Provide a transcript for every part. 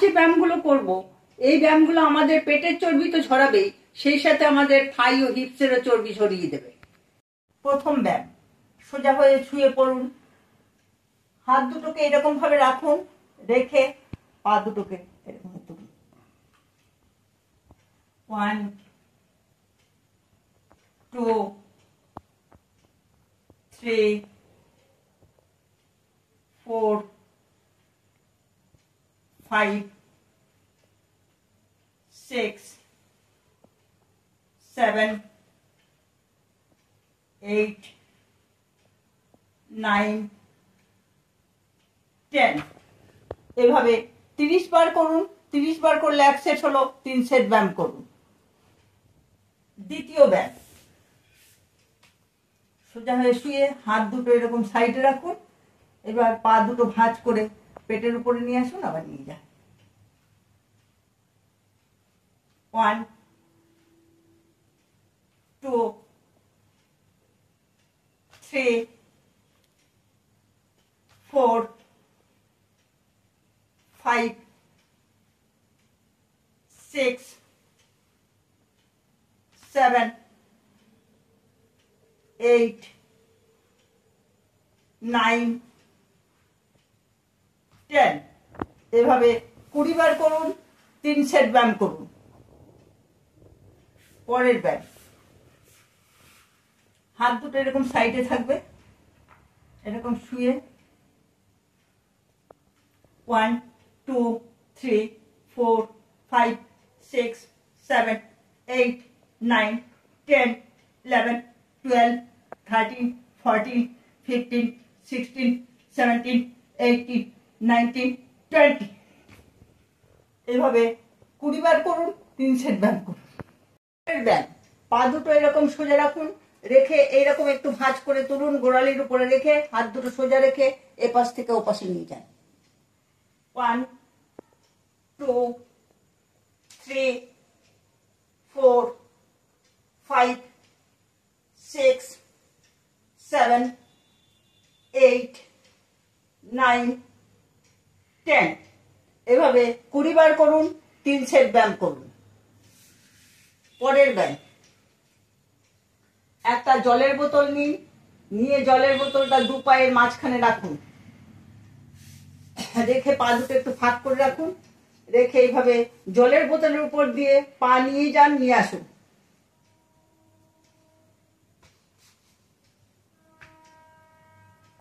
যে ব্যায়ামগুলো করব, এই ব্যায়ামগুলো আমাদের পেটের চর্বি তো ঝরাবেই, সেই সাথে আমাদের থাই ও হিপসেরও চর্বি সরিয়ে দেবে। প্রথম ব্যায়াম, সোজা হয়ে শুয়ে পড়ুন। হাত দুটোকে এরকম ভাবে রাখুন, রেখে পা দুটোকে এরকম তুলুন। 1 2 3 4 5 6 7 8 9 10। এভাবে 30 বার করুন। 30 বার করলে 1 সেট হলো, 3 সেট ব্যায়াম করুন। দ্বিতীয় ব্যায়াম, সোজা হয়ে শুয়ে হাত দুটো এরকম সাইডে রাখুন। এবার পা দুটো ভাঁজ করে পেটের উপরে নিয়ে আসুন, আবার নিয়ে যান। 1 2 3 4 5 6 7 8 9 10। এভাবে 20 বার করুন। 3 সেট ব্যায়াম করুন। পরের ব্যায়াম, হাত দুটো এরকম সাইডে থাকবে, এরকম শুয়ে 1 2 3 4 5 6 7 8 9 10 11 12 13 14 15 16 17 18 19 20। এভাবে 20 বার করুন। 3 সেট ব্যায়াম করুন। ব্যায়াম, পা দুটো এরকম সোজা রাখুন, রেখে এইরকম একটু ভাঁজ করে তুলুন, গোড়ালির উপরে রেখে হাত দুটো সোজা রেখে এপাশ থেকে ওপাশে নিয়ে যান। 1 2 3 4 5 6 7 8 9 10। এভাবে 20 বার করুন। 3 সেট ব্যায়াম করুন। পরের ব্যায়াম, একটা জলের বোতল নিন, নিয়ে জলের বোতলটা দু পায়ের মাঝখানে রাখুন, রেখে পা দুটো একটু ফাঁক করে রাখুন, রেখে এইভাবে জলের বোতলের উপর দিয়ে পা নিয়ে যান, নিয়ে আসুন।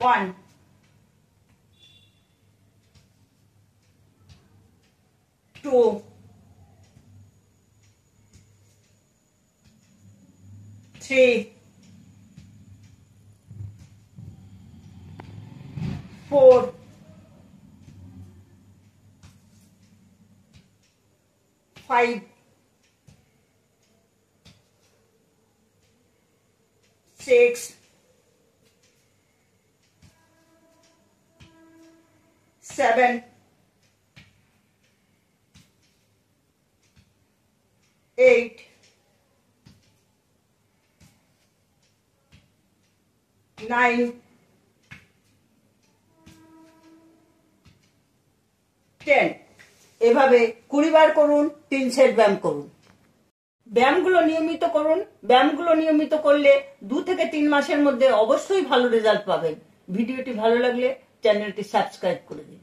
1 2 3 4 5 6 7 8 9 10। এভাবে 20 বার করুন। 3 সেট ব্যায়াম করুন। ব্যায়ামগুলো নিয়মিত করুন। ব্যায়ামগুলো নিয়মিত করলে 2 থেকে 3 মাসের মধ্যে অবশ্যই ভালো রেজাল্ট পাবেন। ভিডিওটি ভালো লাগলে চ্যানেলটি সাবস্ক্রাইব করে দিন।